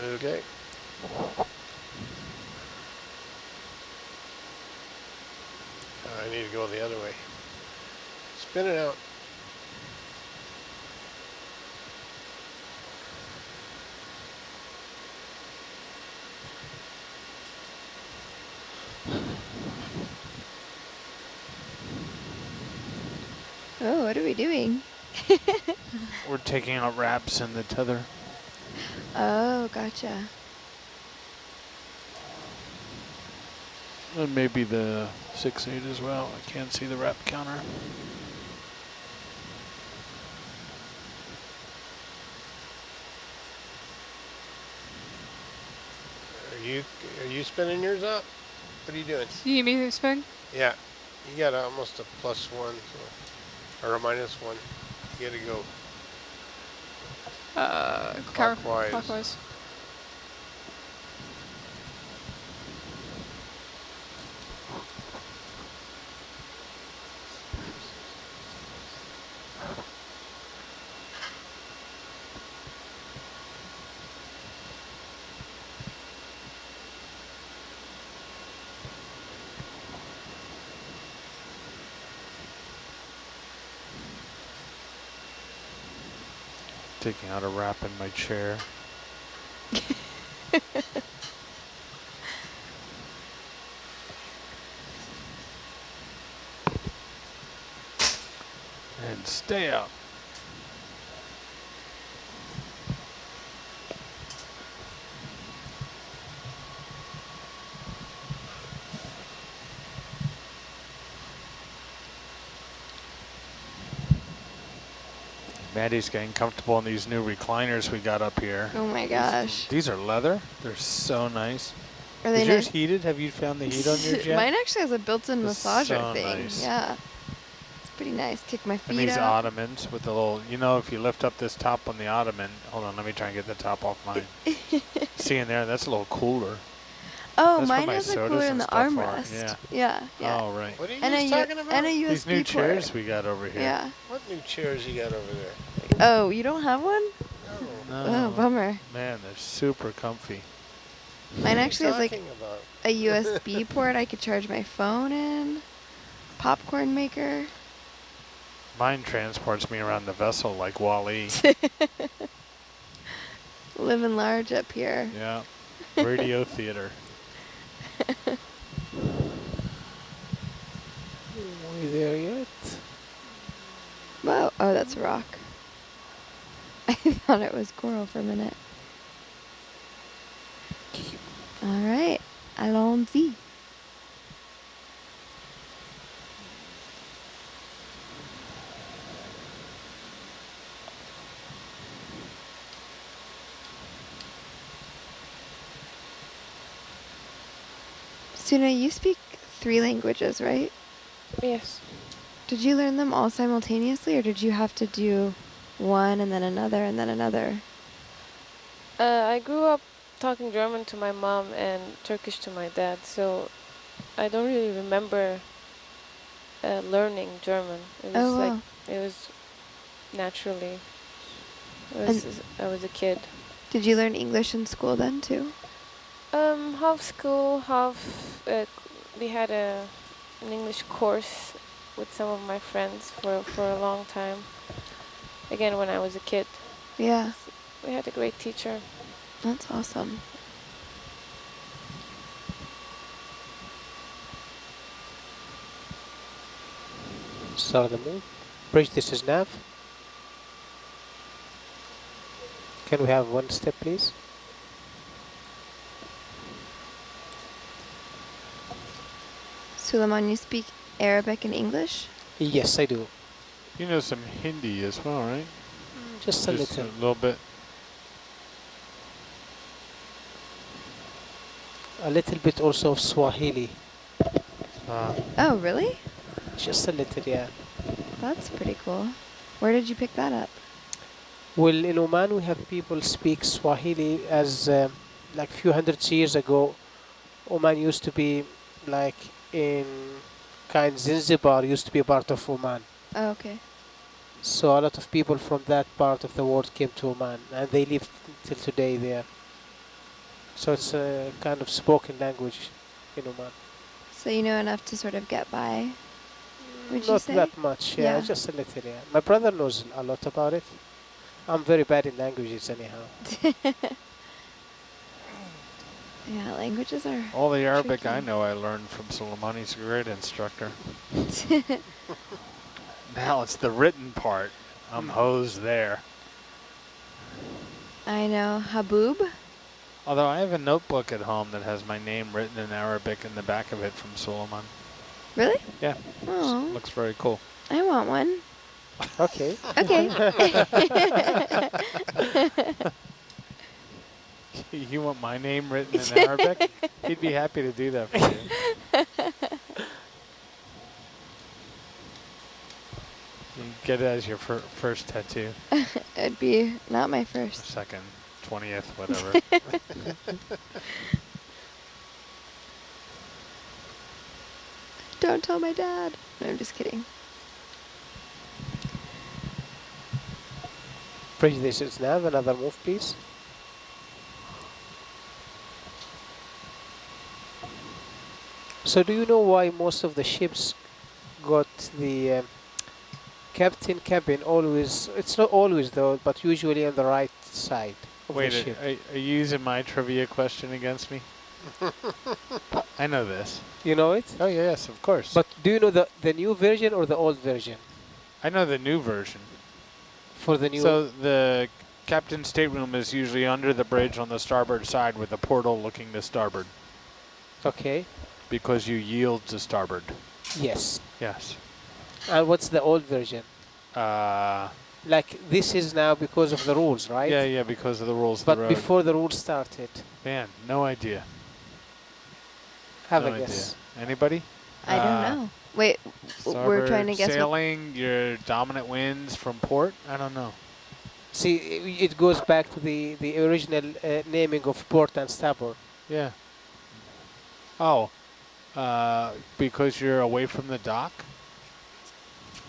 Okay. I need to go the other way. Spin it out. Oh, what are we doing? We're taking out wraps in the tether. Oh, gotcha. And maybe the 6.8 as well. I can't see the wrap counter. Are you spinning yours up? What are you doing? You need me to spin? Yeah. You got almost a +1 so, or a -1. You gotta go clockwise. Clockwise. Taking out a wrap in my chair. And stay out. Maddie's getting comfortable in these new recliners we got up here. Oh my gosh. These are leather. They're so nice. Are they Is yours heated? Have you found the heat on yours yet? Mine actually has a built-in massager so thing. Nice. Yeah. It's pretty nice. Kick my feet And these up. ottomans with the little, you know, if you lift up this top on the ottoman, hold on, let me try and get the top off mine. See in there, that's a little cooler. Oh, That's mine where my has a sodas cooler in and the stuff are. armrest. Yeah. Yeah, yeah. Oh, right. What are you And guys talking about? and a USB These new port. chairs we got over here. Yeah. What new chairs you got over there? Oh, you don't have one? No. No. Oh, bummer. Man, they're super comfy. Mine actually has like About? a USB port I could charge my phone in. Popcorn maker. Mine transports me around the vessel like Wall-E. Living large up here. Yeah. Radio theater. We there yet? Whoa. Oh, that's a rock. I thought it was coral for a minute. All right. Allons-y. Suna, you speak 3 languages, right? Yes. Did you learn them all simultaneously, or did you have to do one and then another and then another? I grew up talking German to my mom and Turkish to my dad, so I don't really remember learning German. It was like it was naturally. I was a kid. Did you learn English in school then too? Half school, half. We had an English course with some of my friends for a long time. Again, when I was a kid. Yeah. We had a great teacher. That's awesome. Start the move. Bridge, this is nav. Can we have one step, please? Suleiman, you speak Arabic and English? Yes, I do. You know some Hindi as well, right? Just a little. A little bit. A little bit also of Swahili. Oh, really? Just a little, yeah. That's pretty cool. Where did you pick that up? Well, in Oman we have people speak Swahili as like few hundred years ago. Oman used to be like in Zanzibar used to be a part of Oman. Oh, okay. So a lot of people from that part of the world came to Oman and they live till today there. So it's a kind of spoken language in Oman. So you know enough to sort of get by, would you Not say? that much, yeah, just a little, yeah. My brother knows a lot about it. I'm very bad in languages anyhow. Yeah, languages are All the Arabic tricky. I know I learned from Suleimani's great instructor. Now it's the written part. I'm hosed there. I know. Haboob? Although I have a notebook at home that has my name written in Arabic in the back of it from Suleiman. Really? Yeah. Oh, Looks very cool. I want one. Okay. Okay. You want my name written in Arabic? He'd be happy to do that for you. You get it as your first tattoo. It'd be not my first. Second, 20th, whatever. Don't tell my dad. No, I'm just kidding. Prejudices now. Another move, please. So do you know why most of the ships got the captain cabin always, it's not always though, but usually on the right side of the Wait, ship? are you using my trivia question against me? I know this. You know it? Oh, yes, of course. But do you know the new version or the old version? I know the new version. For the new... So the captain's stateroom is usually under the bridge on the starboard side with a portal looking to starboard. Okay. Because you yield to starboard. Yes. Yes. And what's the old version? Like this is now because of the rules, right? Yeah, yeah, because of the rules of But the road. before the rules started. Man, no idea. Have no a guess. Idea. Anybody? I don't know. Wait, we're trying to guess sailing, your dominant winds from port? I don't know. See, it goes back to the original naming of port and starboard. Yeah. Oh, because you're away from the dock?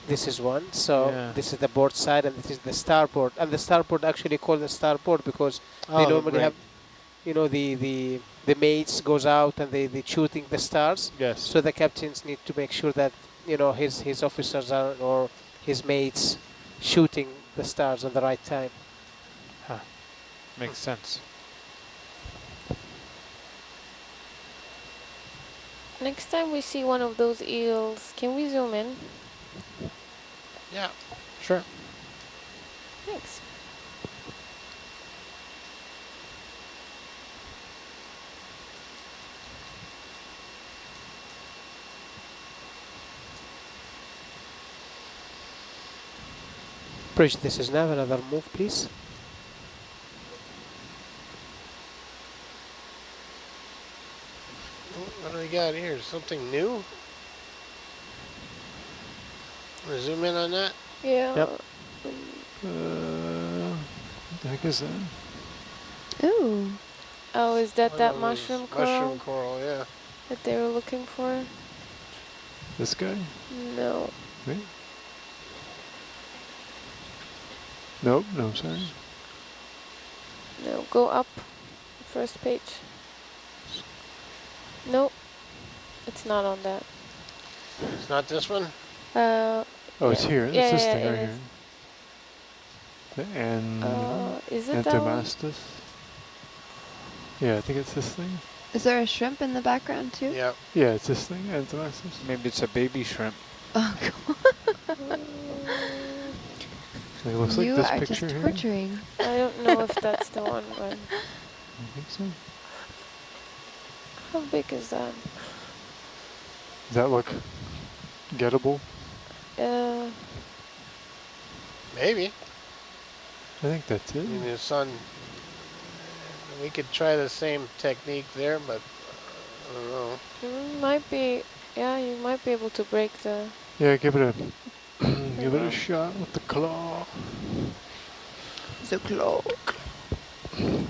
This is one. So Yeah. this is the port side and this is the starboard. And the starboard actually called the starboard because they normally have, you know, the mates goes out and they shooting the stars. Yes. So the captains need to make sure that, you know, his officers are, or his mates shooting the stars at the right time. Huh. Makes sense. Next time we see one of those eels, can we zoom in? Yeah. Sure. Thanks. Bridge, this is now another move, please. What do we got here? Something new? Wanna zoom in on that? Yeah. Yep. What the heck is that? Ooh. Oh, is that One that of those mushroom coral Mushroom coral, yeah. that they were looking for? This guy? No. Wait. Nope, no, sorry. No, go up. First page. Nope. It's not on that. It's not this one? Oh, it's here. Yeah, It's this yeah, thing it right is. here. The Is it that one? Antomastus. Yeah, I think it's this thing. Is there a shrimp in the background too? Yeah. Yeah, it's this thing, Antomastus. Maybe it's a baby shrimp. Oh, It looks you like this are picture just here. torturing. I don't know if that's the one, but I think so. how big is that? Does that look gettable? Maybe. I think that's it. I mean, the sun. We could try the same technique there, but I don't know. Might be, yeah, you might be able to break the... Yeah, give it a give it a shot with the claw. The claw.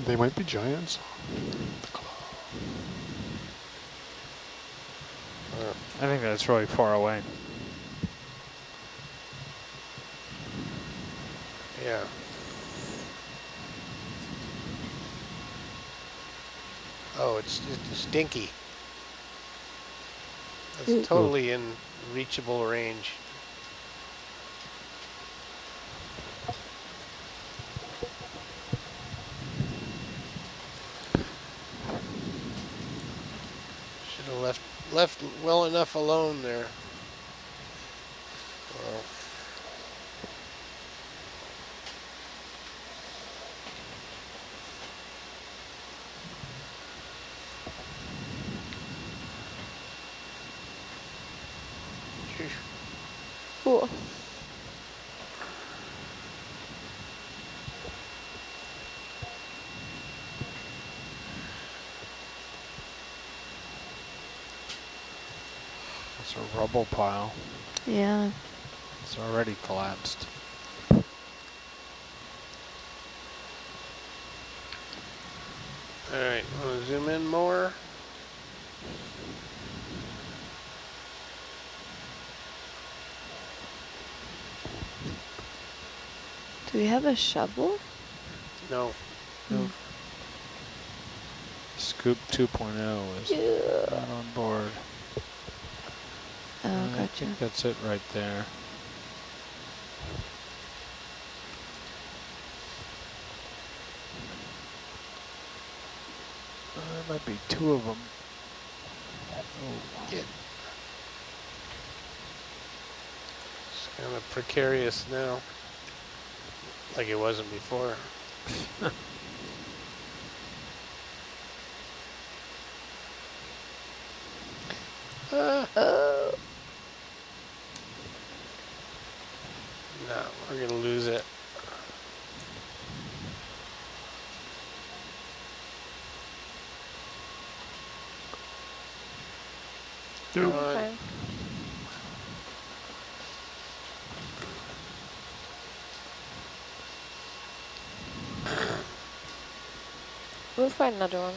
They might be giants. The claw. I think that's really far away. Yeah. Oh, it's stinky. Ooh. That's totally in reachable range. Should have left well enough alone there. Well, Cool. It's a rubble pile. Yeah. It's already collapsed. all right, want to zoom in more? Do we have a shovel? No. Scoop 2.0 is not on board. Oh, I gotcha. think that's it right there. There might be two of them. Oh. It's kind of precarious now, like it wasn't before. Oh. No, we're gonna lose it. Come on. Fine. We'll find another one.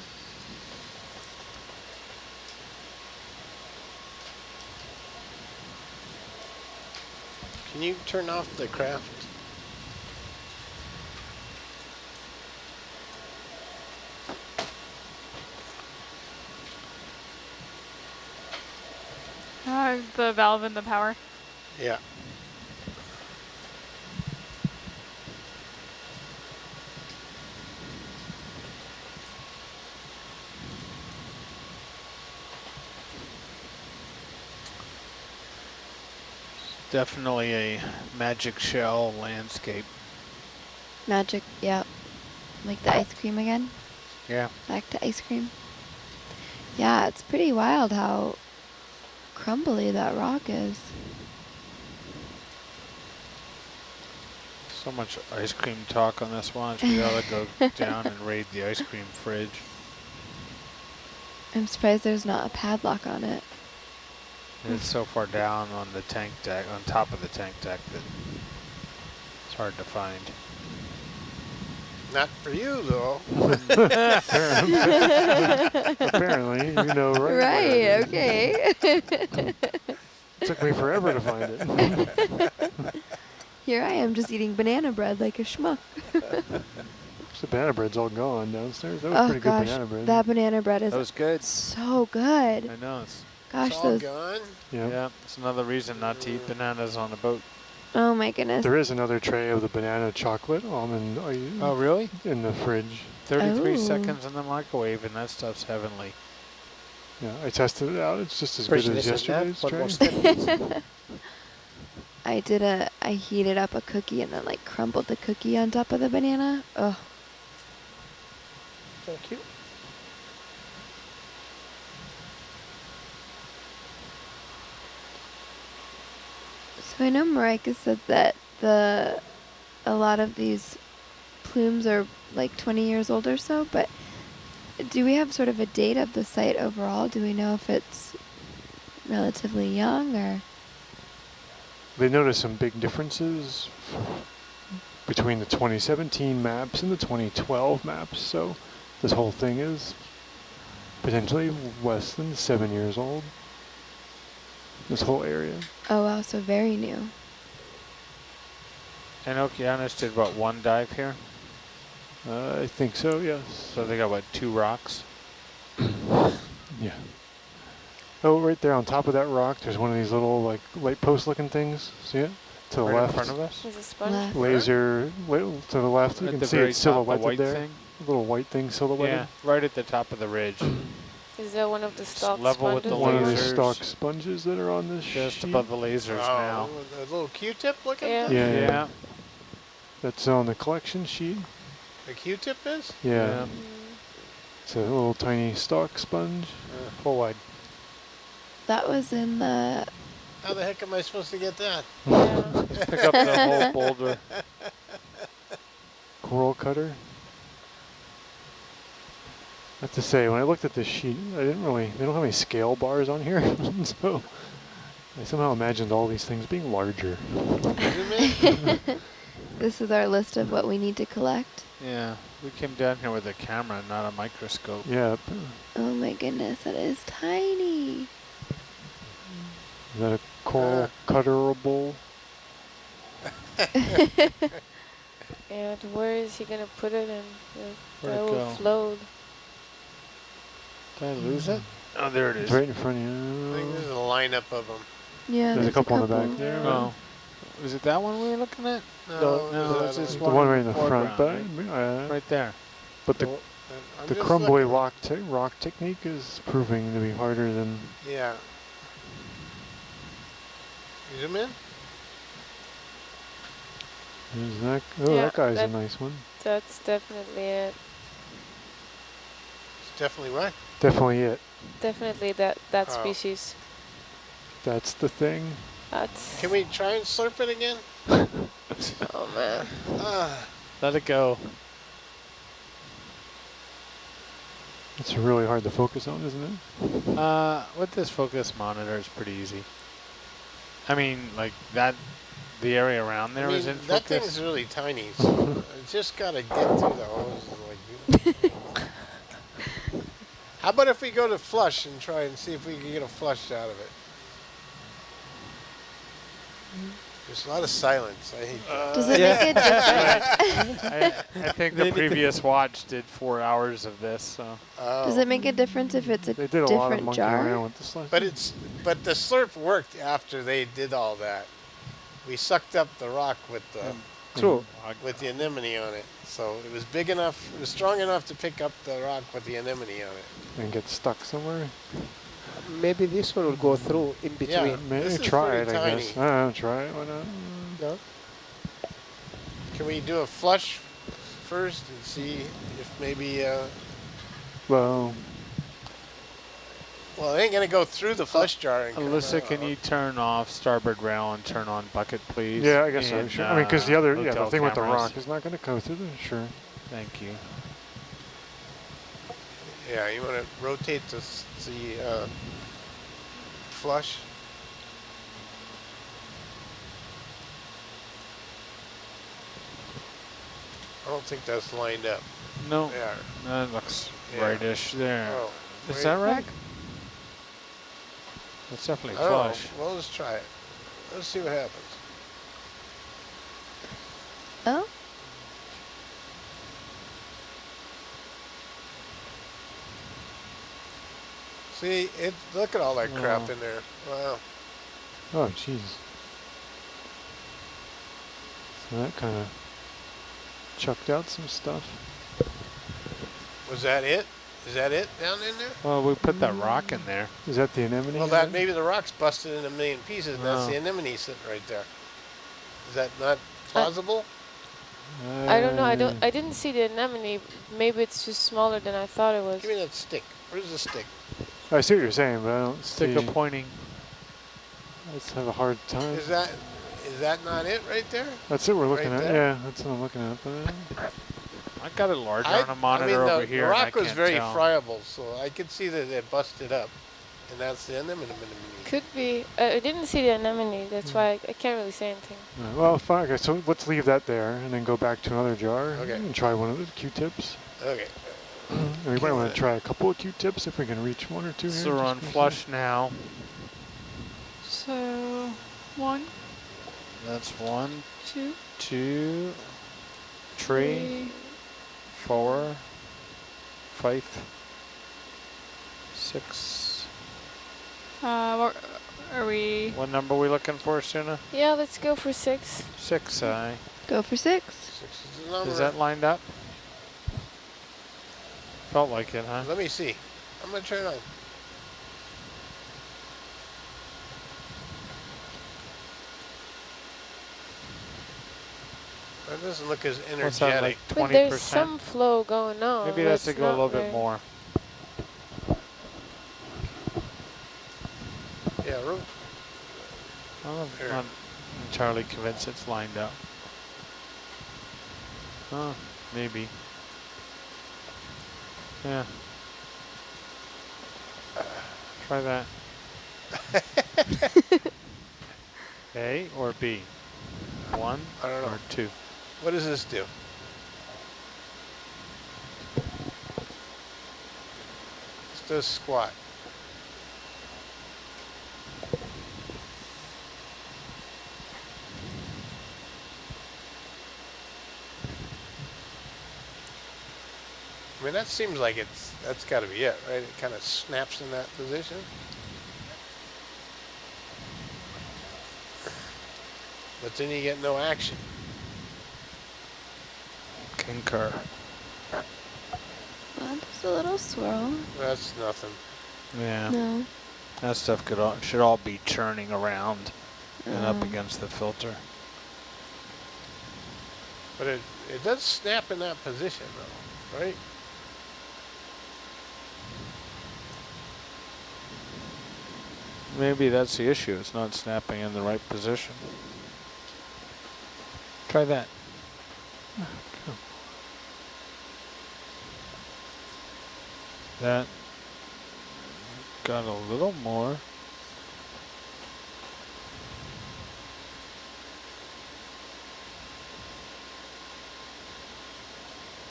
Can you turn off the craft? The valve and the power. Yeah. Definitely a magic shell landscape. Magic, yeah. Like the ice cream again? Yeah. Back to ice cream. Yeah, it's pretty wild how crumbly that rock is. So much ice cream talk on this one. We ought to go down and raid the ice cream fridge. I'm surprised there's not a padlock on it. It's so far down on the tank deck, on top of the tank deck, that it's hard to find. Not for you, though. Apparently, you know, right? Right, okay. It took me forever to find it. Here I am just eating banana bread like a schmuck. The banana bread's all gone downstairs. That was Oh pretty gosh, good banana bread. that banana bread is That was good. so good. I know. It's, Gosh, It's all those. gone. Yeah. yeah, it's another reason not to eat bananas on a boat. Oh my goodness. There is another tray of the banana chocolate almond Oh, really? in the fridge. 33 Oh. seconds in the microwave, and that stuff's heavenly. Yeah, I tested it out. It's just as Fridge good as less than yesterday's that. One more tray. step. I heated up a cookie and then like crumbled the cookie on top of the banana. Oh, Thank you. so I know Marika said that a lot of these plumes are like 20 years old or so, but do we have sort of a date of the site overall? Do we know if it's relatively young or? They noticed some big differences between the 2017 maps and the 2012 maps. So this whole thing is potentially less than 7 years old. This whole area. Oh wow, so very new. And Okeanos did, what, one dive here? I think so, yes. So they got, what, 2 rocks? Yeah. Oh, right there on top of that rock, there's one of these little like light post looking things. See it? To the Right left. in front of us? There's a sponge. Left. Laser to the left. You At can the see very it's top, the silhouetted white there. thing? A little white thing silhouetted. Yeah, right at the top of the ridge. Is that one of the stalk level with the sponges? One of the lasers. stock sponges that are on this Just sheet. above the lasers now. A little Q-tip looking Yeah. thing? Yeah. Yeah. That's on the collection sheet. The Q-tip is? Yeah. It's a little tiny stalk sponge. Full wide. That was in the. How the heck am I supposed to get that? Yeah. Pick up the whole boulder. Coral cutter. I have to say, when I looked at this sheet, they don't have any scale bars on here. So I somehow imagined all these things being larger. This is our list of what we need to collect. Yeah, we came down here with a camera, not a microscope. Yeah. Oh my goodness, that is tiny. Is that a coral cutterable? And where is he gonna put it in? Where'd That it will go? float. Did I lose it? Oh, there it It's is. right in front of I think you. there's a lineup of them. Yeah, There's a couple on the back there. Oh. Was it that one we were looking at? No, it's this The one right in the front, foreground, but right there. but I'm the just crumbly looking. rock technique is proving to be harder than. Yeah. You zoom in? Is that? Oh, Yeah, that guy's a that- nice one. That's definitely it. It's definitely right. Definitely it. Definitely that Oh. species. That's the thing. That's. Can we try and slurp it again? Oh man. Ah, Let it go. It's really hard to focus on, isn't it? With this focus monitor, it's pretty easy. I mean, like that, the area around there I is mean, in that focus. thing's really tiny, so I just gotta get through the hose. Like, how about if we go to flush and try and see if we can get a flush out of it? There's a lot of silence. I hate that. Does it make a difference? I think the previous watch did 4 hours of this. So Oh. Does it make a difference if it's a They did a lot of different monkeying around jar? with the slice. But the slurp worked after they did all that. We sucked up the rock with the True. anemone on it, so it was big enough. It was strong enough to pick up the rock with the anemone on it. And get stuck somewhere. Maybe this one will go through in between. Yeah. Maybe This is try it, pretty I guess. tiny. I don't know, try it. Why not? No? Can we do a flush first and see if maybe? Well, Well, it ain't gonna go through the flush jar. And come Alyssa, out. can you turn off starboard rail and turn on bucket, please? yeah, I guess so. And, Sure. I mean, because the other, the hotel thing with the cameras. rock is not going to go through the. Sure. Thank you. Yeah, you want to rotate the flush. I don't think that's lined up. No, There. that looks Yeah. rightish there. Oh, Is wait. that right? That's definitely I don't know. flush. Well, let's try it. Let's see what happens. Oh, See, look at all that crap Oh. in there. Wow. Oh, jeez. So that kind of chucked out some stuff. Was that it? Is that it down in there? Well, we put that rock in there. Is that the anemone? Well, that maybe the rock's busted in a million pieces, and that's Oh. the anemone sitting right there. Is that not plausible? I don't know. I didn't see the anemone. Maybe it's just smaller than I thought it was. Give me that stick. Where's the stick? I see what you're saying, but I don't Stick see. of pointing. Let's have a hard time. Is that not it right there? That's it we're looking right at. there? Yeah, that's what I'm looking at. But, I got it larger on a monitor I mean, over here. the and I rock was can't very tell. friable, so I could see that it busted up, and that's the anemone. Could be. I didn't see the anemone. That's why I can't really say anything. well, fine. Okay, so let's leave that there and then go back to another jar Okay. and try one of the Q-tips. Okay. And we might want to try a couple of Q-tips if we can reach one or two here. So we're just on for flush now. So, 1, That's 1, 2, 2, 3, 4, 5, 6. What are we? What number are we looking for, Suna? Yeah, let's go for 6. 6, aye. Go for 6. 6 is the number. Is that lined up? Felt like it, huh? Let me see. I'm going to turn it on. That doesn't look as What's that, energetic. like But 20%? there's some flow going on. Maybe but that's to it's go a not little bit very- more. Yeah, I'm Here. not entirely convinced it's lined up. Oh, maybe. Yeah. Try that. A or B? 1 I don't know. or 2? What does this do? This does squat. I mean, that seems like that's got to be it, right? It kind of snaps in that position. But then you get no action. Concur. Well, there's a little swirl. That's nothing. Yeah. No. That stuff should all be churning around and up Oh. against the filter. But it does snap in that position, though, right? Maybe that's the issue. It's not snapping in the right position. Try that. That got a little more.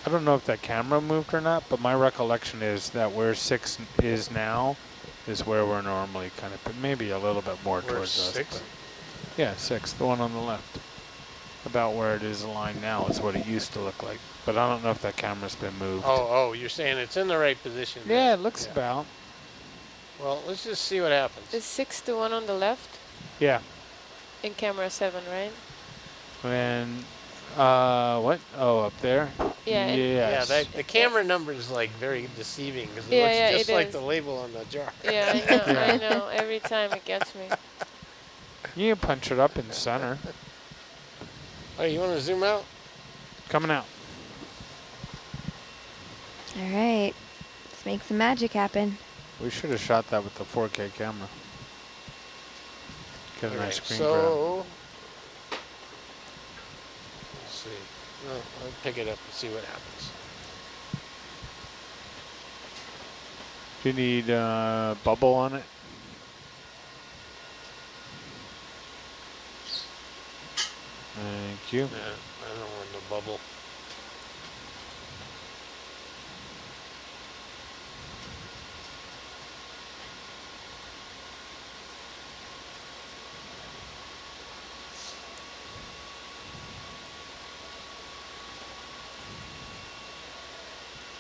I don't know if that camera moved or not, but my recollection is that where 6 is now is where we're normally kind of, but maybe a little bit more Where's towards us. 6? But yeah, 6, the one on the left. About where it is aligned now is what it used to look like. But I don't know if that camera's been moved. Oh, you're saying it's in the right position. Yeah, then. it looks Yeah. about. Well, let's just see what happens. Is 6 the one on the left? Yeah. In camera 7, right? And, what? Oh, up there? Yeah. Yes. Yeah, the camera number is like very deceiving because it Yeah, looks yeah, just it like is. the label on the jar. Yeah, I know, Yeah. I know. Every time it gets me. You can punch it up in center. Hey, you want to zoom out? Coming out. All right. Let's make some magic happen. We should have shot that with the 4K camera. Get a All nice right, screen grab. so let's see. No, I'll pick it up and see what happens. Do you need bubble on it? Thank you. Yeah, I don't want the bubble.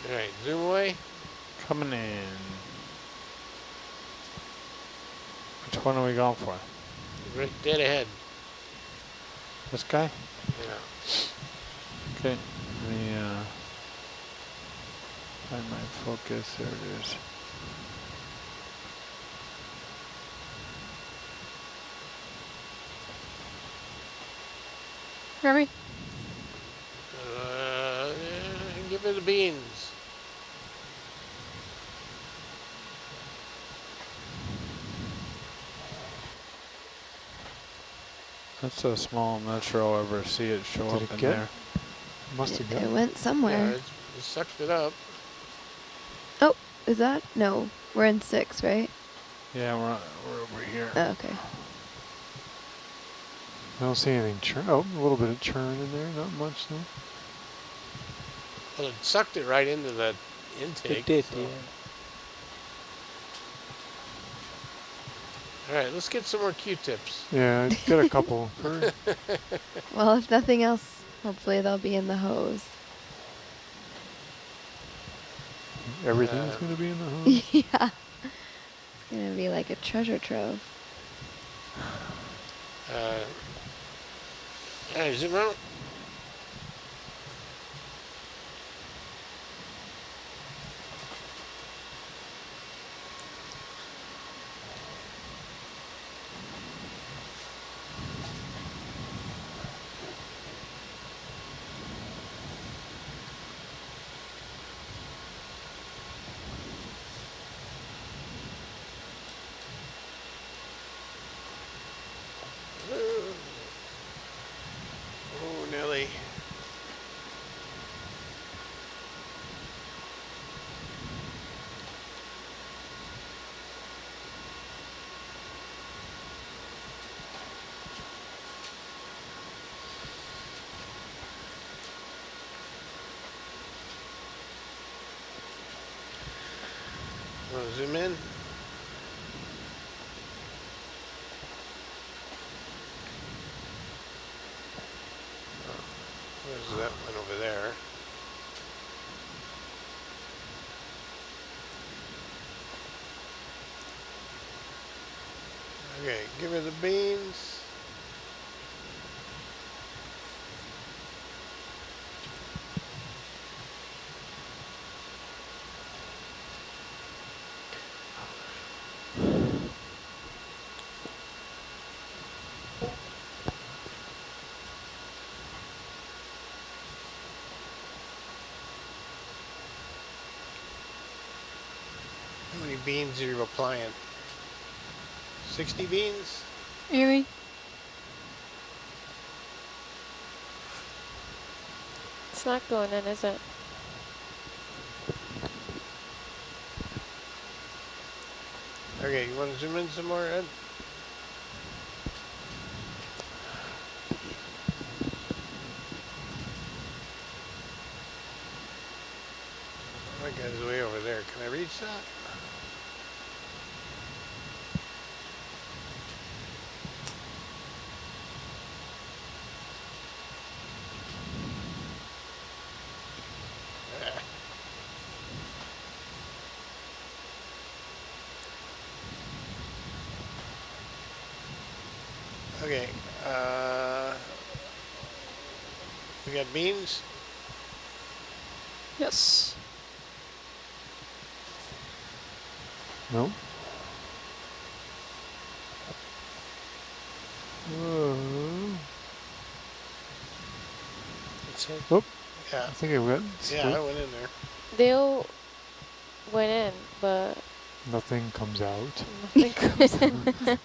All right, zoom away. Coming in. Which one are we going for? Right dead ahead. This guy? Yeah. Okay. Let me find my focus. There it is. Remy? Give me the beans. That's so small, I'm not sure I'll ever see it show Did up it in get? there. Must have It got. went Yeah, somewhere. it sucked it up. Oh, is that? No, we're in 6, right? Yeah, we're over here. Oh, okay. I don't see anything churn. Oh, a little bit of churn in there. Not much though. Well, it sucked it right into the intake. It did, so- yeah. All right, let's get some more Q-tips. Yeah, I got a couple. Well, if nothing else, hopefully they'll be in the hose. Everything's Uh, going to be in the hose. Yeah. gonna be like a treasure trove. Zoom out. Oh, Nelly. Want to zoom in? There's that one over there. Okay, give me the beans. How many beans are you applying? 60 beans? Really? It's not going in, is it? Okay, you want to zoom in some more, Ed? My guy's way over there. Can I reach that? Ah. Okay, we got beans. Yes. No? That's it. Oh, Yeah, I think I went. yeah, I went in there. They all went in, but Nothing comes out. nothing comes out.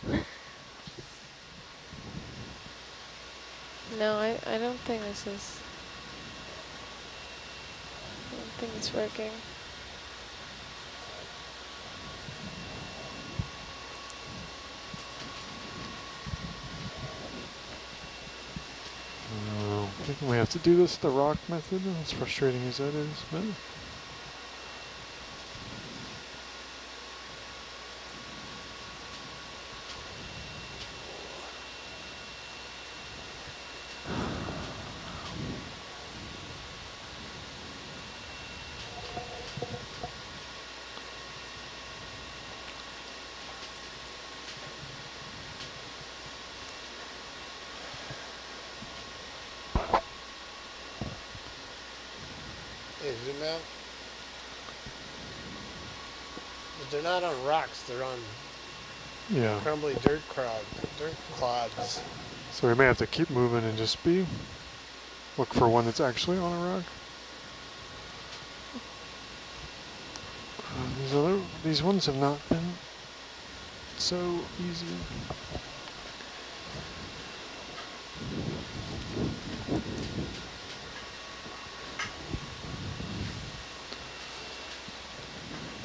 No, I don't think this is... I don't think it's working. I think we have to do this the rock method, as frustrating as that is. But Hey, zoom out. But they're not on rocks, they're on yeah, crumbly dirt clods. so we may have to keep moving and just look for one that's actually on a rock. These ones have not been so easy.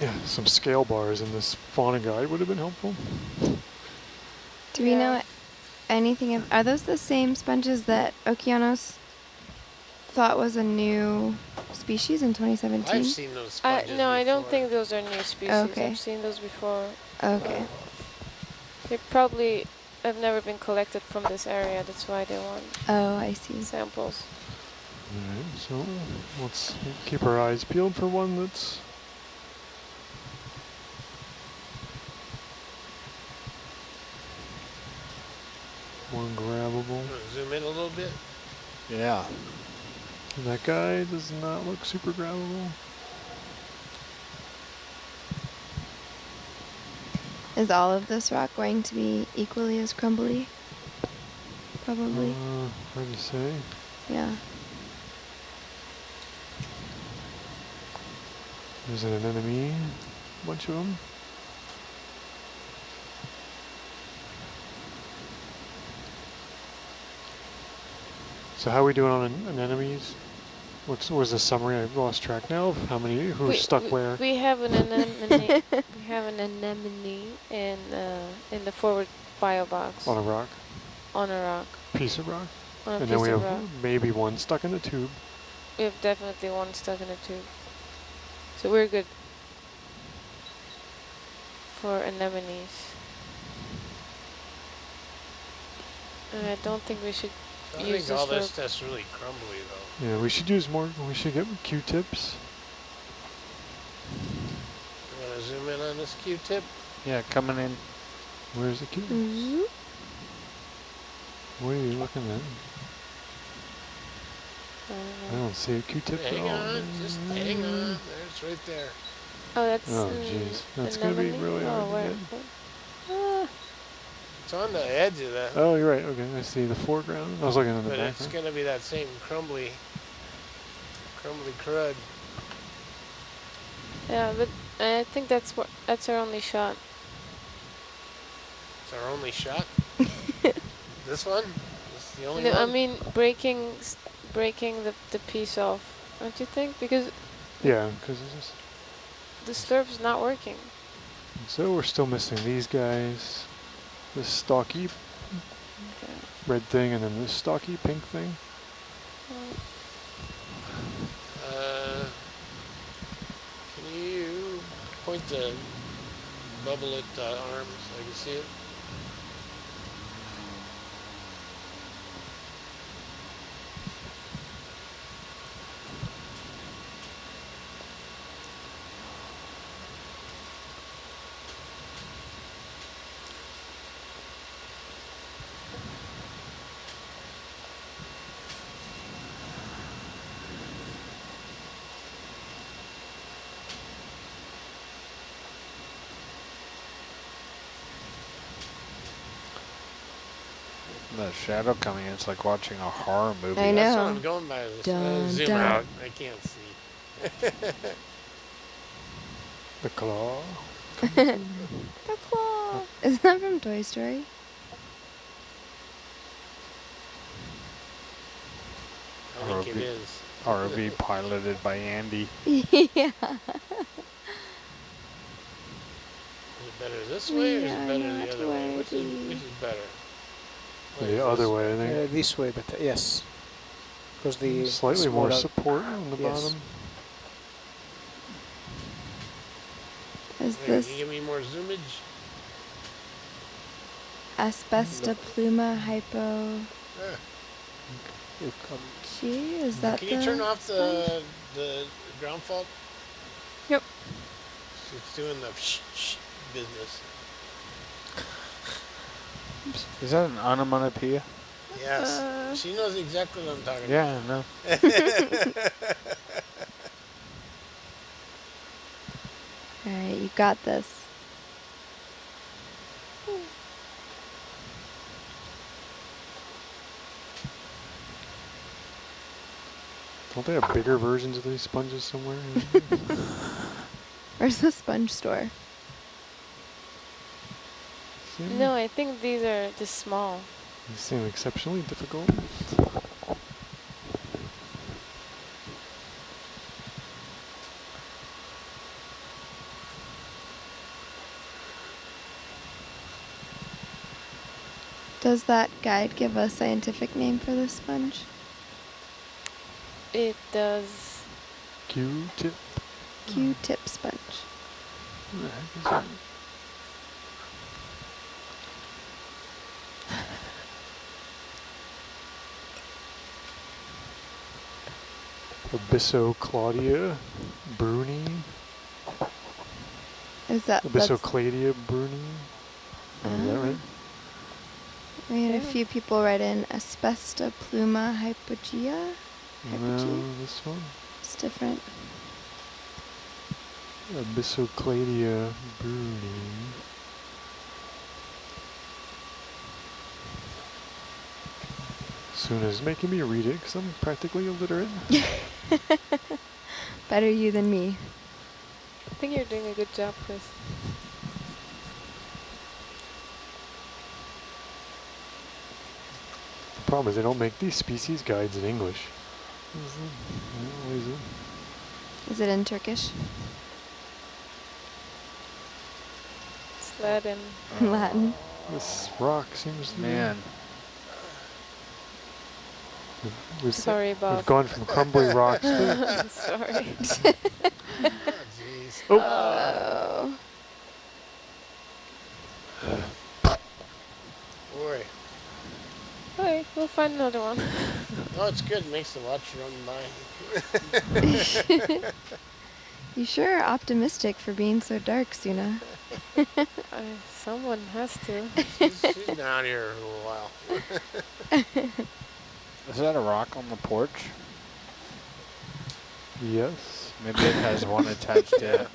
Yeah, some scale bars in this fauna guide would have been helpful. Do we know anything of, are those the same sponges that Okeanos thought was a new species in 2017? I've seen those sponges No, I don't before. think those are new species. Okay. I've seen those before. Okay. They probably have never been collected from this area. That's why they want Oh, I see. samples. Alright, so let's keep our eyes peeled for one that's grabbable. Zoom in a little bit. Yeah. And that guy does not look super grabbable. Is all of this rock going to be equally as crumbly? Probably. Hard to say. Yeah. There's an anemone, a bunch of them. So how are we doing on anemones? What was the summary? I've lost track now of how many, who's stuck where. We have an anemone. We have an anemone in the forward bio box. On a rock? On a rock. Piece of rock? On a And piece then we of have rock. maybe one stuck in the tube. We have definitely one stuck in a tube. So we're good for anemones. And I don't think we should I use think all this this stuff's really crumbly though. Yeah, we should use more. We should get Q-tips. You want to zoom in on this Q-tip? Yeah, coming in. Where's the Q-tips? Mm-hmm. What are you looking at? I don't see a Q-tip at Hang all. on, just hang on. There, it's right there. Oh, that's. Oh, jeez. That's going to be anemone? really hard Oh, to where? get. It's on the edge of the. Oh, you're right. Okay, I see the foreground. I was looking at the But it's background. going to be that same crumbly crud. Yeah, but I think that's our only shot. It's our only shot. This one? This is the only No, one? I mean breaking the piece off. Don't you think? Because Yeah, because the slurp's not working. so we're still missing these guys. This stocky Yeah. red thing, and then this stocky pink thing. Can you point the bubble at arm so I can see it? The shadow coming in, it's like watching a horror movie. I That's what know. I'm going by. Dun, Zoom dun. out. I can't see. The claw. The claw. Isn't that from Toy Story? I think it is. ROV piloted by Andy. Yeah. Is it better this way or is Yeah, it better not the other way? Which worthy. is better? The other way, I think. This way, but yes. Because the Slightly more smaller- support on the Yes. bottom. Is Can this you give me more zoomage? Asbestopluma hypo Ah. You come. Q? Is that Can the you turn off the ground fault? Yep. It's doing the shh business. Is that an onomatopoeia? Yes. She knows exactly what I'm talking Yeah, I know. about. Alright, you got this. Don't they have bigger versions of these sponges somewhere? Where's the sponge store? No, I think these are just small. These seem exceptionally difficult. Does that guide give a scientific name for this sponge? It does. Q-tip. Q-tip sponge. What the heck is that? Abyssocladia bruni. Is that that's- Abyssocladia bruni. Oh, is that right? We had a Yeah. few people write in Asbestopluma hypogea. No, this one. It's different. Abyssocladia bruni. Suna's making me read it because I'm practically illiterate. Better you than me. I think you're doing a good job, Chris. The problem is they don't make these species guides in English. Is it in Turkish? It's Latin. Latin? This rock seems to Man, be... We've Sorry, Bob. We've gone from crumbly rocks to... Sorry. Oh, jeez. Oh. Boy. Okay, we'll find another one. Oh, it's good. It makes the watch run by. You sure are optimistic for being so dark, Suna. Someone has to. She's been out here a little while. is that a rock on the porch? Yes. Maybe it has one attached to it.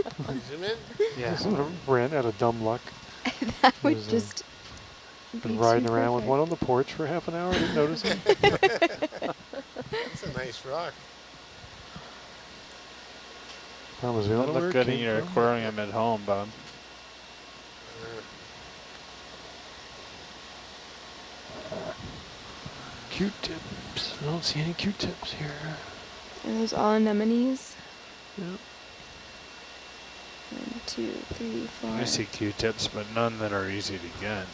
Zoom in. Yeah. This one ran out of dumb luck. That would Was, just be Been too riding around with perfect. one on the porch for half an hour, didn't notice him. That's a nice rock. Problem is we don't That know where look it good in came your from. aquarium at home, Bob. Q-tips. I don't see any Q-tips here. Are those all anemones? Yep. 1, 2, 3, 4. I see Q-tips, but none that are easy to get.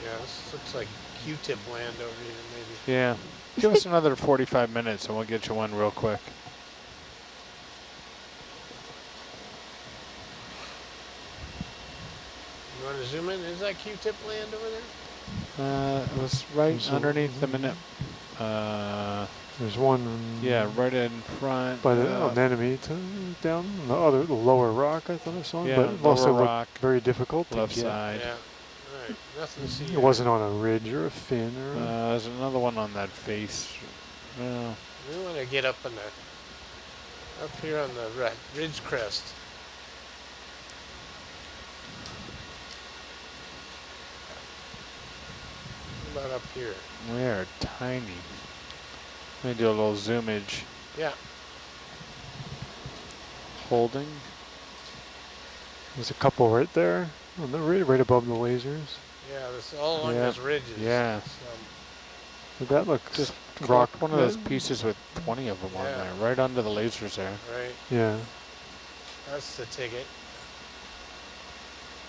Yeah, this looks like Q-tip land over here, maybe. Yeah. Give us another 45 minutes and we'll get you one real quick. You want to zoom in? Is that Q-tip land over there? It was right There's a- underneath the minute. There's one. Yeah, right in front. By the anemone down on the lower rock, I thought I saw. Yeah, But it lower also looked rock, very difficult to left get. side. Yeah. All right. Nothing to see. It wasn't on a ridge or a fin or. There's another one on that face. No. We want to get up here on the ridge crest. What about up here? We are tiny. Let me do a little zoomage. Yeah. Holding. There's a couple right there on the right above the lasers. Yeah, this all along Yeah. those ridges. Yeah. But that looks Just rock. rock one of those pieces with 20 of them on Yeah. there, right under the lasers there. Right. Yeah. That's the ticket.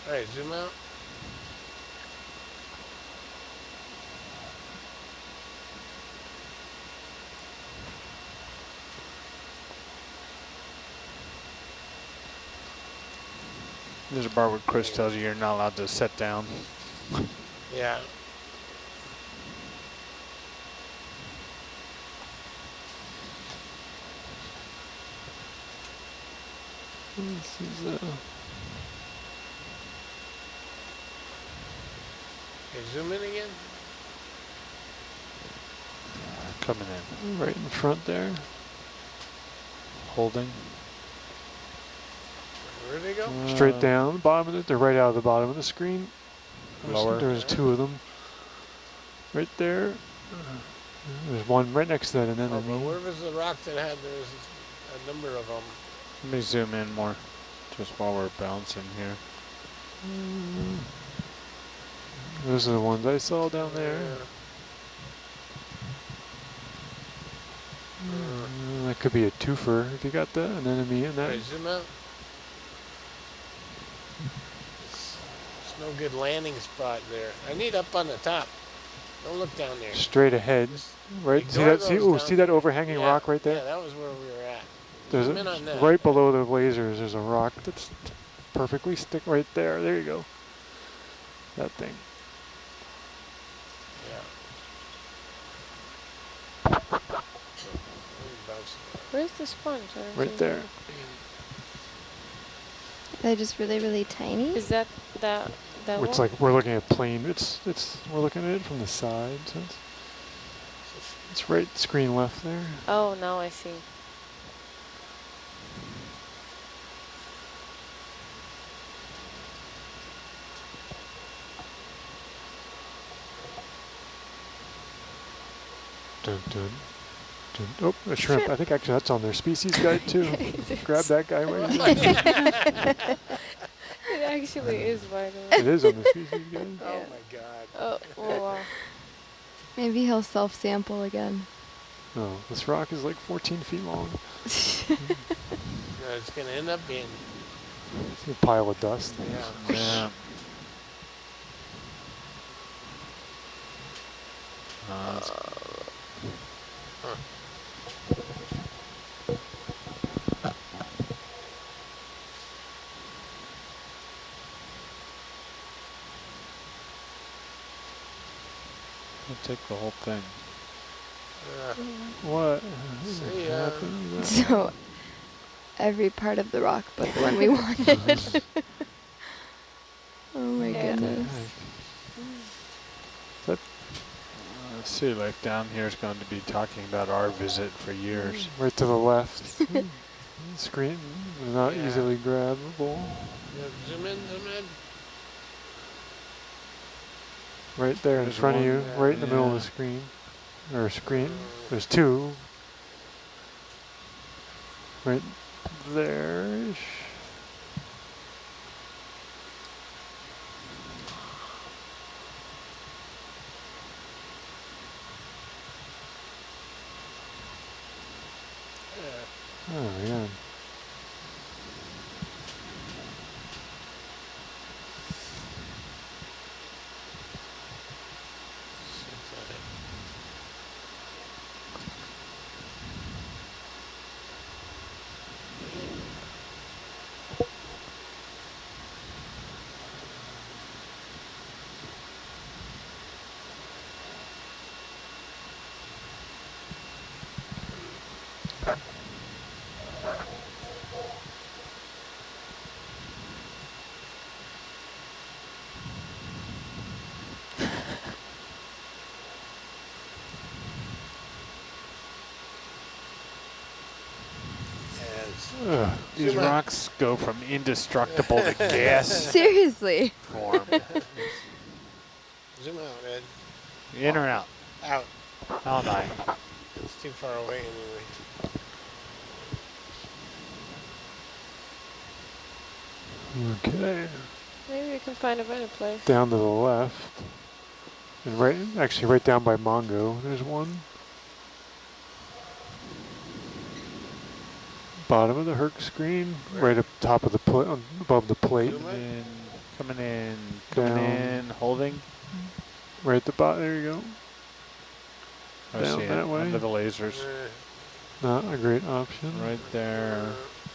All right, zoom out. There's a bar where Chris tells you you're not allowed to sit down. Yeah. This is Okay, zoom in again. Coming in. right in front there. Holding. Where'd they go? Straight down the bottom of it. They're right out of the bottom of the screen. Lower. There's two of them. Right there. There's one right next to that Oh, but anemone. where was the rock that had? There was a number of them. Let me zoom in more, just while we're bouncing here. Those are the ones I saw down there. That could be a twofer if you got the anemone and All that. right, zoom out. It's no good landing spot there. I need up on the top. Don't look down there. Straight ahead. Just Right? See ignore that? See, those ooh, down see that overhanging Yeah, rock right Yeah, there? that was where we were at. There's Zoom in on that. right below the lasers. There's a rock that's perfectly stick right there. There you go. That thing. Yeah. Where's the sponge? I don't Right see there. They're just really, really tiny? it. Is that That It's one? like we're looking at plane. We're looking at it from the side. So it's right screen left there. Oh, now I see. Dun, dun, dun. Oh, a shrimp. I think actually that's on their species guide too. Grab that guy right there. It actually is, by the way. It is on the species guide. Oh my God. Oh, wow. Maybe he'll self-sample again. No, this rock is like 14 feet long. It's gonna end up being. It's a pile of dust. Yeah. Yeah. Huh. I'll take the whole thing. What? See ya. Happened? So every part of the rock but the one we wanted. Oh my Yeah. goodness. Let's see, like down here is going to be talking about our visit for years. Right to the left. Screen, not Yeah. easily grabbable. Yeah, zoom in, zoom in. Right there in There's front of one. you, right in the middle of Yeah. the screen. Or screen. There's two. Right there-ish. Oh, yeah. Ugh. These Zoom out. rocks go from indestructible to gas Seriously. form. Zoom out, Ed. In or out? Out. How high? It's too far away anyway. Okay. Maybe we can find a better place. Down to the left. And right, actually right down by Mongo, there's one. Bottom of the Herc screen, right up top of the above the plate. Zoom in. Coming in, Down. holding. Right at the bottom, there you go. I Down see it, that way. under the lasers. Not a great option. Right there.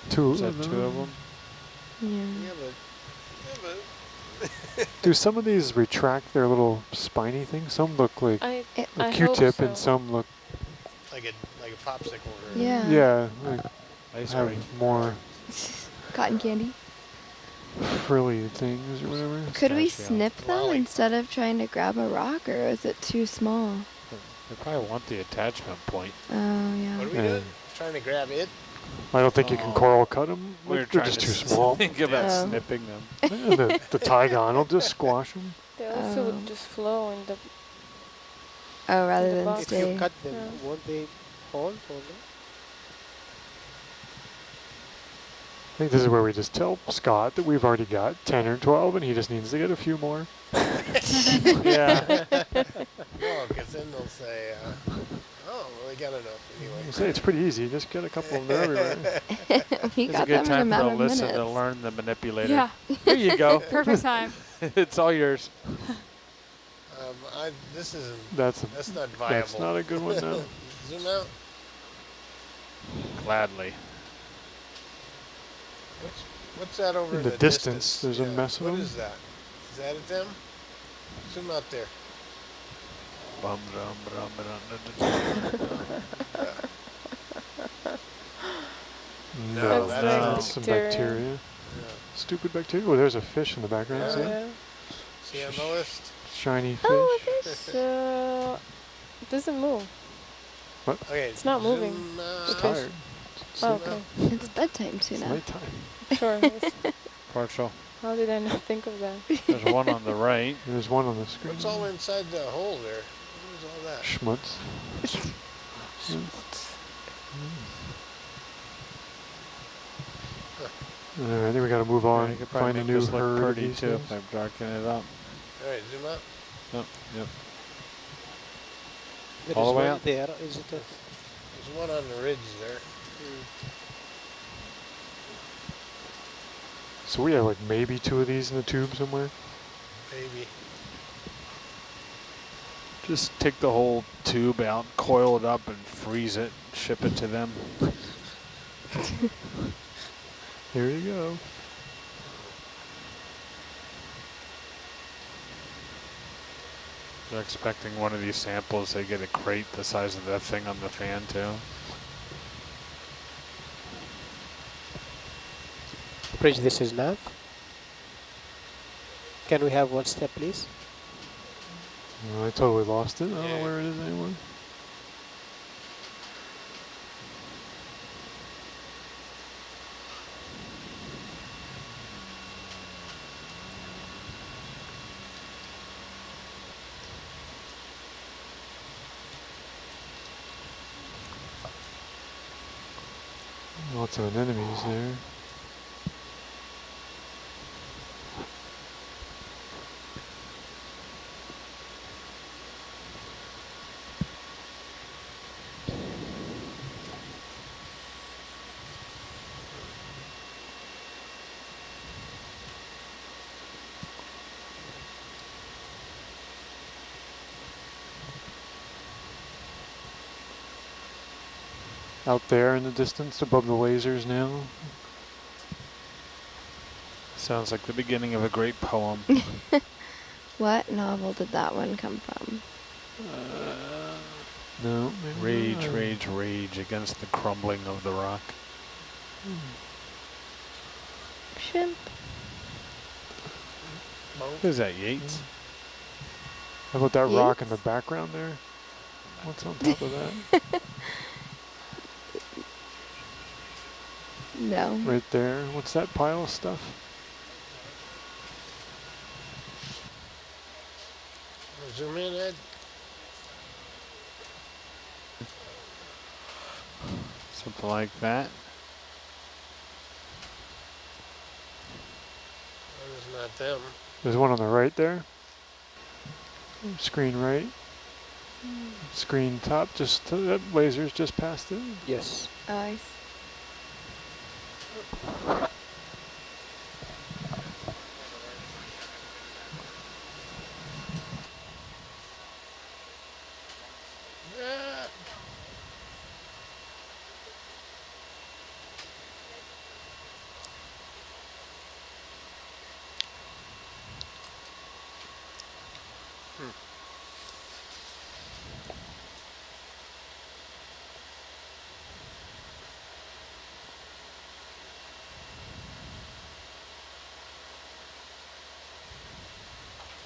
Two Is that of them. two of them? Yeah. Yeah, but Do some of these retract their little spiny things? Some look like I a hope Q-tip, so. and some look, like a popsicle. Or Yeah. yeah, like Ice have cream. more Cotton candy. frilly things or whatever. Could we Pistachio. snip them Lolly. instead of trying to grab a rock, or is it too small? They probably want the attachment point. Oh, yeah. What are we Yeah. doing? Trying to grab it? I don't think you can Oh. coral cut them. We're They're trying just to too small. think about Oh. snipping them. And the Tygon will just squash them. They also Oh. would just flow in the. Oh, rather the than box. If you stay. cut them, Yeah. won't they hold or not? I think this is where we just tell Scott that we've already got 10 or 12 and he just needs to get a few more. Yeah. No, because then they'll say, oh, well, we got enough anyway. I say it's pretty easy, just get a couple of them everywhere. We It's a got good them in a time for matter of Alyssa minutes. to learn the manipulator. Yeah, Here you go. perfect time. It's all yours. This isn't. That's Not viable. that's not a good one now. Zoom out. Gladly. What's that over In in the the distance, there's a Yeah, mess of What them. is that? Is that at them? Zoom out there. Bum, dum, ba-dum, ba-dum, No, That's that's like some bacteria. bacteria. Yeah. Stupid bacteria. Oh, there's a fish in the background. Yeah. See? Yeah. See on the list? Shiny fish. Oh, a fish. So it doesn't move. Okay. It's not moving. Zoom, It's fish. tired. Oh, okay. It's bedtime It's tuna. nighttime. Sure. Partial. How did I not think of that? There's one on the right. There's one on the screen. What's all inside the hole there? What is all that? Schmutz. I think we got to move on. Yeah, you could probably Find a make new this look herd of pretty these too things. if I darken it up. Alright, zoom up. Oh, yep. There All is the way one up? there. Is it a There's one on the ridge there. So we have like maybe 2 of these in the tube somewhere. Maybe. Just take the whole tube out, coil it up, and freeze it. Ship it to them. Here you go. They're expecting one of these samples. They get a crate the size of that thing on the fan too. bridge? This is nav. Can we have one step, please? Oh, I totally lost it. I don't Yeah. know where it is anymore. Lots of anemones there. Out there in the distance above the lasers now. Sounds like the beginning of a great poem. What novel did that one come from? No. maybe Rage, not. rage, rage against the crumbling of the rock. Shrimp. Who's that, Yates? How about that rock in the Yates? background there? What's on top of that? No. Right there. What's that pile of stuff? Zoom in, Ed. Something like that. That is not them. There's one on the right there. Screen right. Screen top, just that laser's just past it. Yes. Oh, I see. Ah.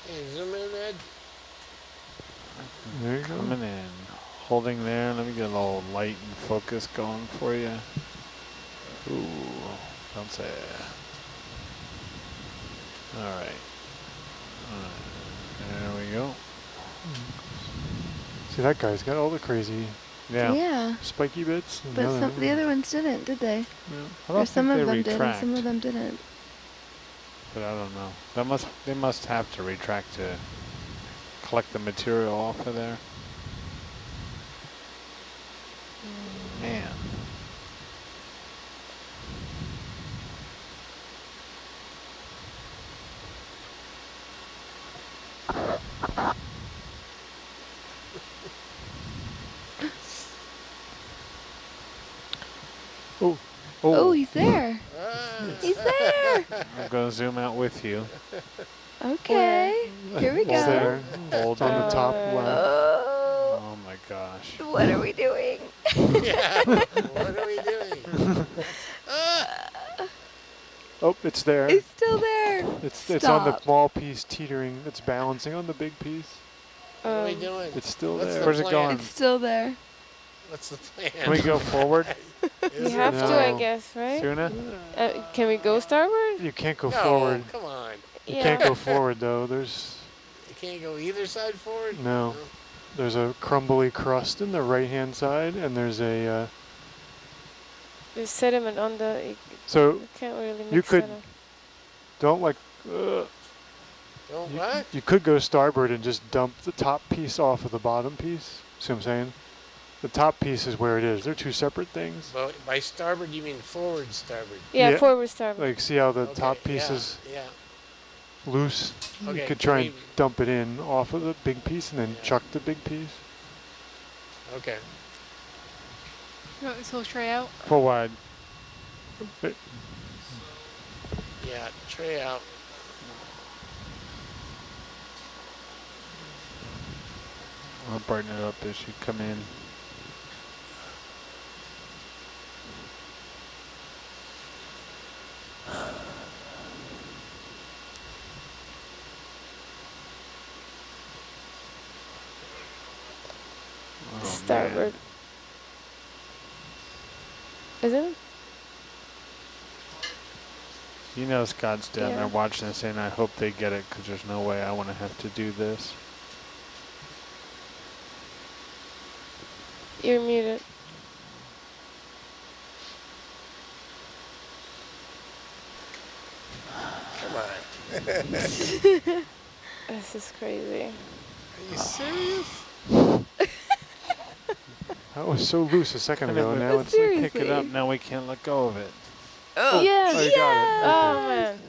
Hey, zoom in, Ed. There you go. Coming in. Holding there. Let me get a little light and focus going for you. Ooh. Don't say it. Alright. There we go. See, that guy's got all the crazy Yeah. Yeah. spiky bits. And But other the other ones didn't, did they? I Or don't some think of they them did and retract, some of them didn't. but I don't know. They must have to retract to collect the material off of there. Man. Oh. Oh, he's there. Ah. He's there. I'm going to zoom out with you. Okay. Here we It's go. there. Hold It's on the top left. Oh, Oh my gosh. what are we doing? Yeah. What are we doing? Ah. Oh, it's there. He's still there. It's on the Stop. small piece teetering. It's balancing on the big piece. What are we doing? It's still What's there. the Where's it plan? going? It's still there. What's the plan? Can we go forward? You Is have there to, a I plan? guess, right? Tuna? Can we go starboard? You can't go No, forward. come on. You Yeah. can't go forward though. There's You can't go either side forward? no. There's a crumbly crust in the right-hand side, and there's a. There's sediment on the. So You can't really mix you could that up. don't like. Don't what? You could go starboard and just dump the top piece off of the bottom piece. See what I'm saying? The top piece is where it is. They're two separate things. But by starboard, you mean forward starboard? Yeah, Yeah. forward starboard. Like, see how the Okay, top piece yeah, is Yeah. loose? Okay, You could try and maybe. dump it in off of the big piece and then Yeah. chuck the big piece. Okay. You want me to tray out? Full wide. Yeah, tray out. I'll brighten it up as you come in. Oh, Starboard. man. Isn't it? You know Scott's down Yeah. there watching this, and I hope they get it because there's no way I want to have to do this. You're muted. Come on. This is crazy. Are you serious? That was so loose a second ago. Now it's like, Pick it up. Seriously. Now we can't let go of it. Oh, Yeah. oh, you got it. Oh man.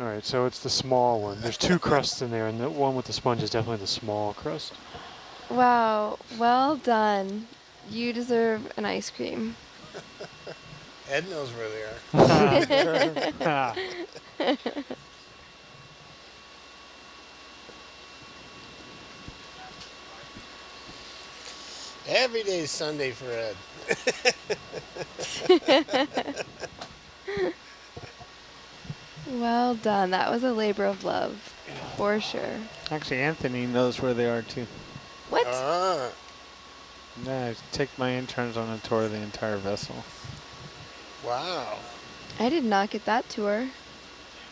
All right, so it's the small one. There's two crusts in there, and the one with the sponge is definitely the small crust. Wow. Well done. You deserve an ice cream. Ed knows where they are. Every day is Sunday for Ed. Well done. That was a labor of love, for sure. Actually, Anthony knows where they are too. What? Ah, Yeah, I take my interns on a tour of the entire vessel. wow. I did not get that tour.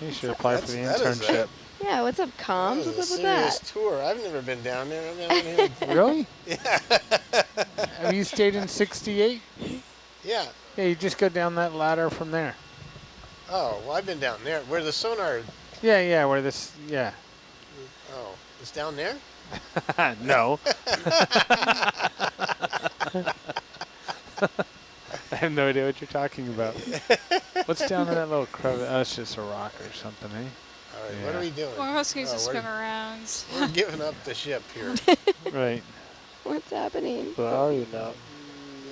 You should apply for the That is internship. Yeah, what's up, That comms? was What's a up with serious that? tour. I've never been down there. I've never been here. Really? Yeah. Have you stayed in 68? Yeah. Yeah, you just go down that ladder from there. Oh, well, I've been down there. Where the sonar, Yeah, yeah, where this, yeah. oh, it's down there? No. I have no idea what you're talking about. What's down in that little crevice? Oh, it's just a rock or something, eh? All right, what are Yeah. we doing? One of us needs Oh, to swim around. We're giving up the ship here. Right. What's happening? Where are you now?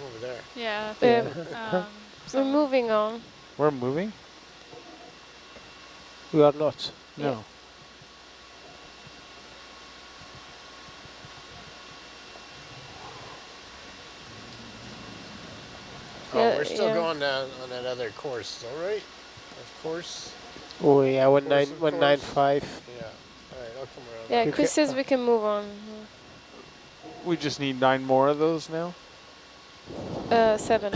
Over there. Yeah. We're So moving on. We're moving? We are not. No. Oh, Yeah, we're still yeah. going down on that other course, all right? Of course. Oh yeah, Course, of course. 195. Yeah. All right, I'll come around. Yeah, You Chris ca- says we can move on. We just need 9 more of those now? 7.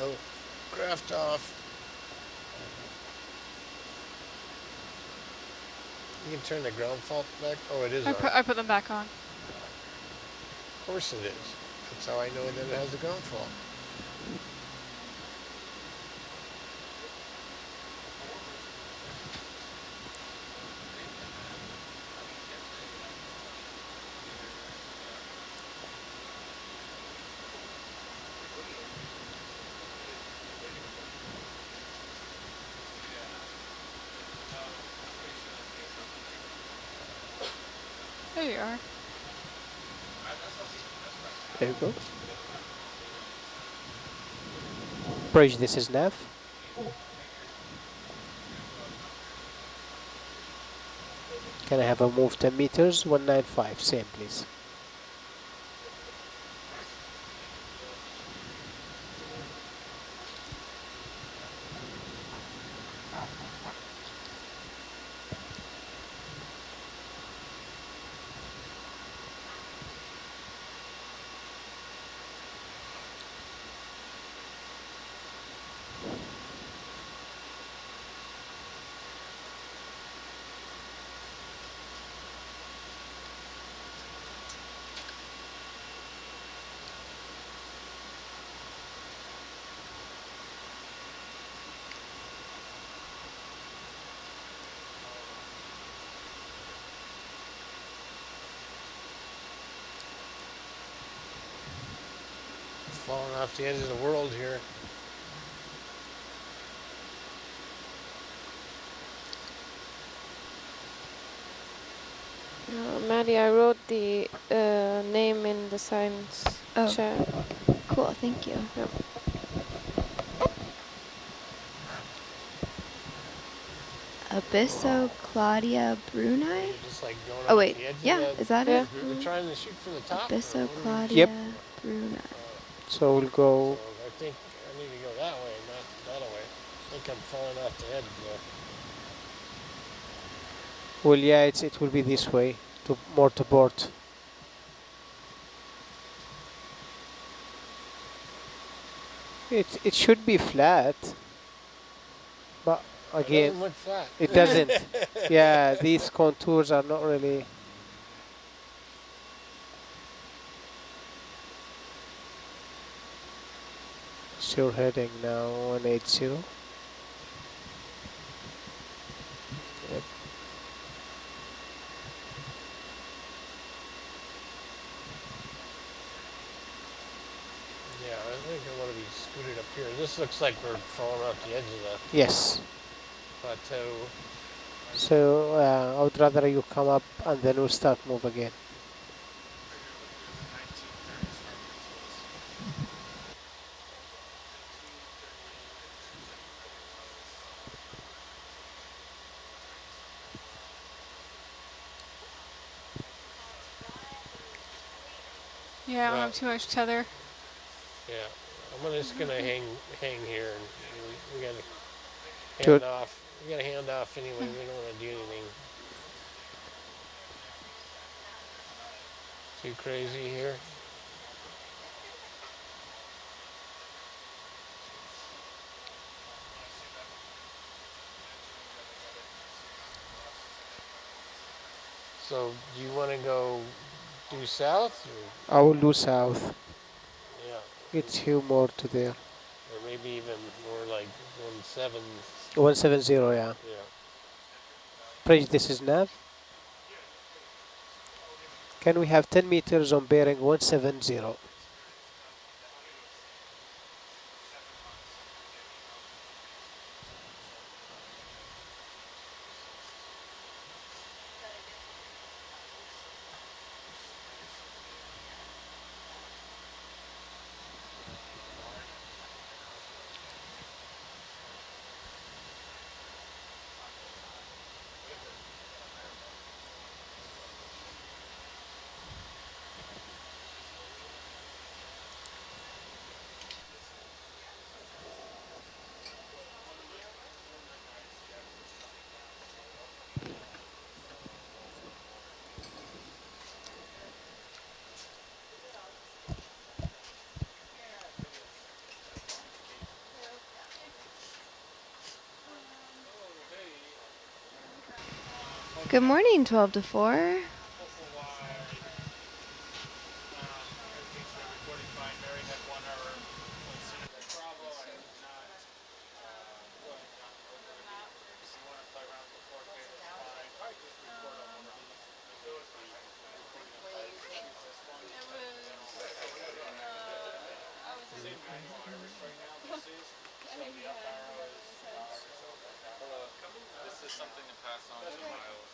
Oh, craft off. You can turn the ground fault back. Oh, it is on. I put them back on. Of course it is. That's how I know that it has a ground fault. There you are. There you go. Bridge, this is Nav. Can I have a move 10 meters? 195, same please. Falling off the edge of the world here. Maddie, I wrote the name in the science chat. Cool, thank you. Yep. Abysso Claudia Bruni? You're just like going Oh off wait, the edge yeah, of the, is that Yeah. it? You're trying to shoot from the top? Abysso or what are you- Claudia Yep. Bruni. So we'll go. So I think I need to go that way, not that way. I think I'm falling off the edge there. Well, yeah, it will be this way, to more to port. It should be flat, but It again, doesn't look flat. it doesn't. Yeah, these contours are not really. So you're heading now 180. Yep. Yeah, I think I want to be scooted up here. This looks like we're falling off the edge of the Yes. plateau. So I would rather you come up and then we'll start move again. Yeah, I don't have too much tether. Yeah, I'm just gonna hang here, and we gotta Good. hand off. We gotta hand off anyway. We don't want to do anything too crazy here. So, do you want to go due south? Or, I will do south. yeah. It's you more to there. Or maybe even more like 1-7. 170, yeah. Yeah. Prejudice is nav. Can we have 10 meters on bearing 170? Good morning, 12 to 4. This is something to pass on to Miles.